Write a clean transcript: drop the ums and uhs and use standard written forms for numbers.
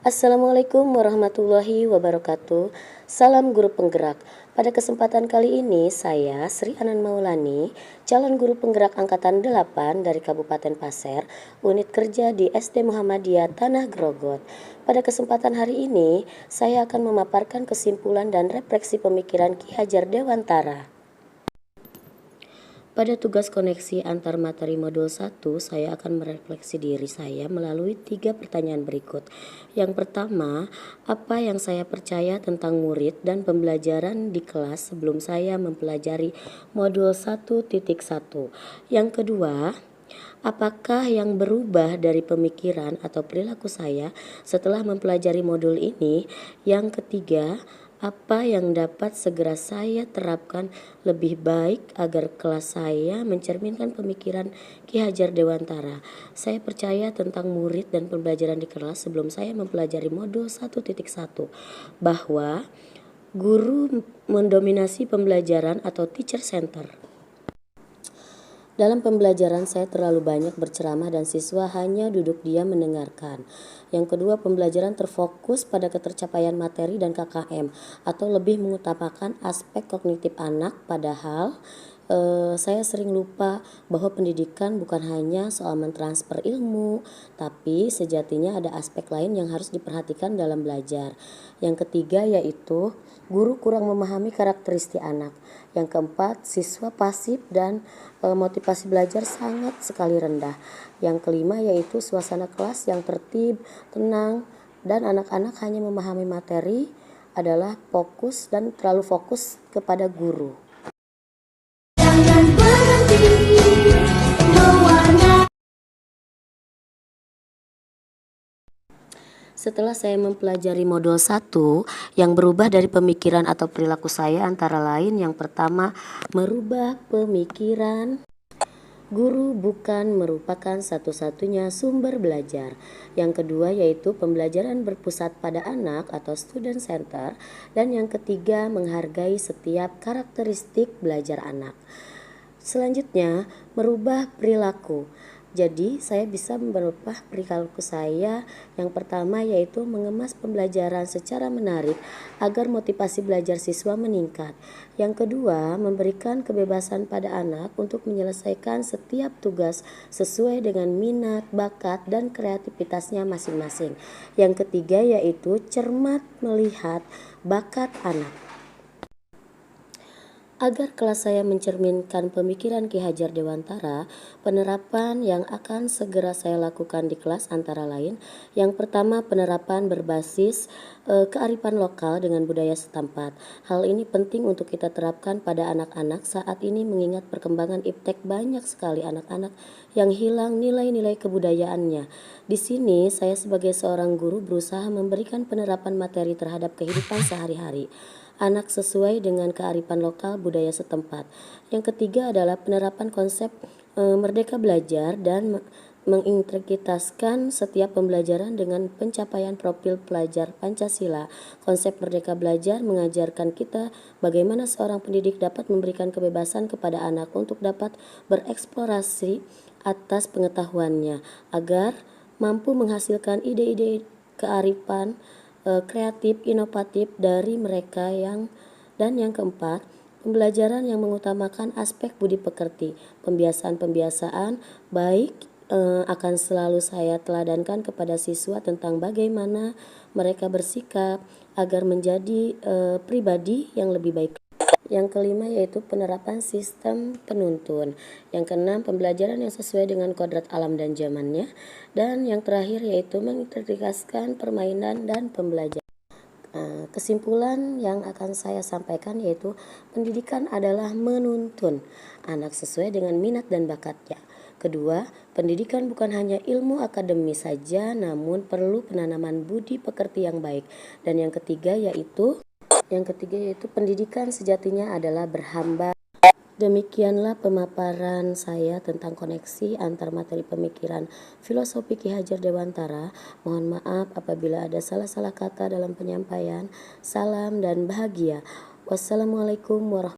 Assalamualaikum warahmatullahi wabarakatuh. Salam guru penggerak. Pada kesempatan kali ini saya Sri Anan Maulani, calon guru penggerak angkatan 8 dari Kabupaten Pasir, unit kerja di SD Muhammadiyah Tanah Grogot. Pada kesempatan hari ini saya akan memaparkan kesimpulan dan refleksi pemikiran Ki Hajar Dewantara. Pada tugas koneksi antar materi modul 1, saya akan merefleksi diri saya melalui 3 pertanyaan berikut. Yang pertama, apa yang saya percaya tentang murid dan pembelajaran di kelas sebelum saya mempelajari modul 1.1? Yang kedua, apakah yang berubah dari pemikiran atau perilaku saya setelah mempelajari modul ini? Yang ketiga, apa yang dapat segera saya terapkan lebih baik agar kelas saya mencerminkan pemikiran Ki Hajar Dewantara? Saya percaya tentang murid dan pembelajaran di kelas sebelum saya mempelajari modul 1.1 bahwa guru mendominasi pembelajaran atau teacher center. Dalam pembelajaran saya terlalu banyak berceramah dan siswa hanya duduk diam mendengarkan. Yang kedua, pembelajaran terfokus pada ketercapaian materi dan KKM atau lebih mengutamakan aspek kognitif anak, padahal saya sering lupa bahwa pendidikan bukan hanya soal mentransfer ilmu, tapi sejatinya ada aspek lain yang harus diperhatikan dalam belajar. Yang ketiga yaitu guru kurang memahami karakteristik anak. Yang keempat, siswa pasif dan motivasi belajar sangat sekali rendah. Yang kelima yaitu suasana kelas yang tertib, tenang, dan anak-anak hanya memahami materi adalah fokus dan terlalu fokus kepada guru. Setelah saya mempelajari modul 1, yang berubah dari pemikiran atau perilaku saya antara lain yang pertama, merubah pemikiran. Guru bukan merupakan satu-satunya sumber belajar. Yang kedua yaitu pembelajaran berpusat pada anak atau student center. Dan yang ketiga, menghargai setiap karakteristik belajar anak. Selanjutnya, merubah perilaku. Jadi saya bisa merubah perilaku saya. Yang pertama yaitu mengemas pembelajaran secara menarik agar motivasi belajar siswa meningkat. Yang kedua, memberikan kebebasan pada anak untuk menyelesaikan setiap tugas sesuai dengan minat, bakat, dan kreativitasnya masing-masing. Yang ketiga yaitu cermat melihat bakat anak. Agar kelas saya mencerminkan pemikiran Ki Hajar Dewantara, penerapan yang akan segera saya lakukan di kelas antara lain, yang pertama penerapan berbasis kearifan lokal dengan budaya setempat. Hal ini penting untuk kita terapkan pada anak-anak saat ini mengingat perkembangan iptek banyak sekali anak-anak yang hilang nilai-nilai kebudayaannya. Di sini saya sebagai seorang guru berusaha memberikan penerapan materi terhadap kehidupan sehari-hari anak sesuai dengan kearifan lokal budaya setempat. Yang ketiga adalah penerapan konsep merdeka belajar dan mengintegritaskan setiap pembelajaran dengan pencapaian profil pelajar Pancasila. Konsep merdeka belajar mengajarkan kita bagaimana seorang pendidik dapat memberikan kebebasan kepada anak untuk dapat bereksplorasi atas pengetahuannya agar mampu menghasilkan ide-ide kearifan kreatif, inovatif dari mereka dan yang keempat, pembelajaran yang mengutamakan aspek budi pekerti. Pembiasaan-pembiasaan baik akan selalu saya teladankan kepada siswa tentang bagaimana mereka bersikap agar menjadi pribadi yang lebih baik. Yang kelima yaitu penerapan sistem penuntun. Yang keenam, pembelajaran yang sesuai dengan kodrat alam dan zamannya. Dan yang terakhir yaitu mengintegrasikan permainan dan pembelajaran. Kesimpulan yang akan saya sampaikan yaitu pendidikan adalah menuntun anak sesuai dengan minat dan bakatnya. Kedua, pendidikan bukan hanya ilmu akademis saja, namun perlu penanaman budi pekerti yang baik. Dan yang ketiga yaitu pendidikan sejatinya adalah berhamba. Demikianlah pemaparan saya tentang koneksi antar materi pemikiran filosofi Ki Hajar Dewantara. Mohon maaf apabila ada salah-salah kata dalam penyampaian. Salam dan bahagia. Wassalamualaikum warahmatullahi wabarakatuh.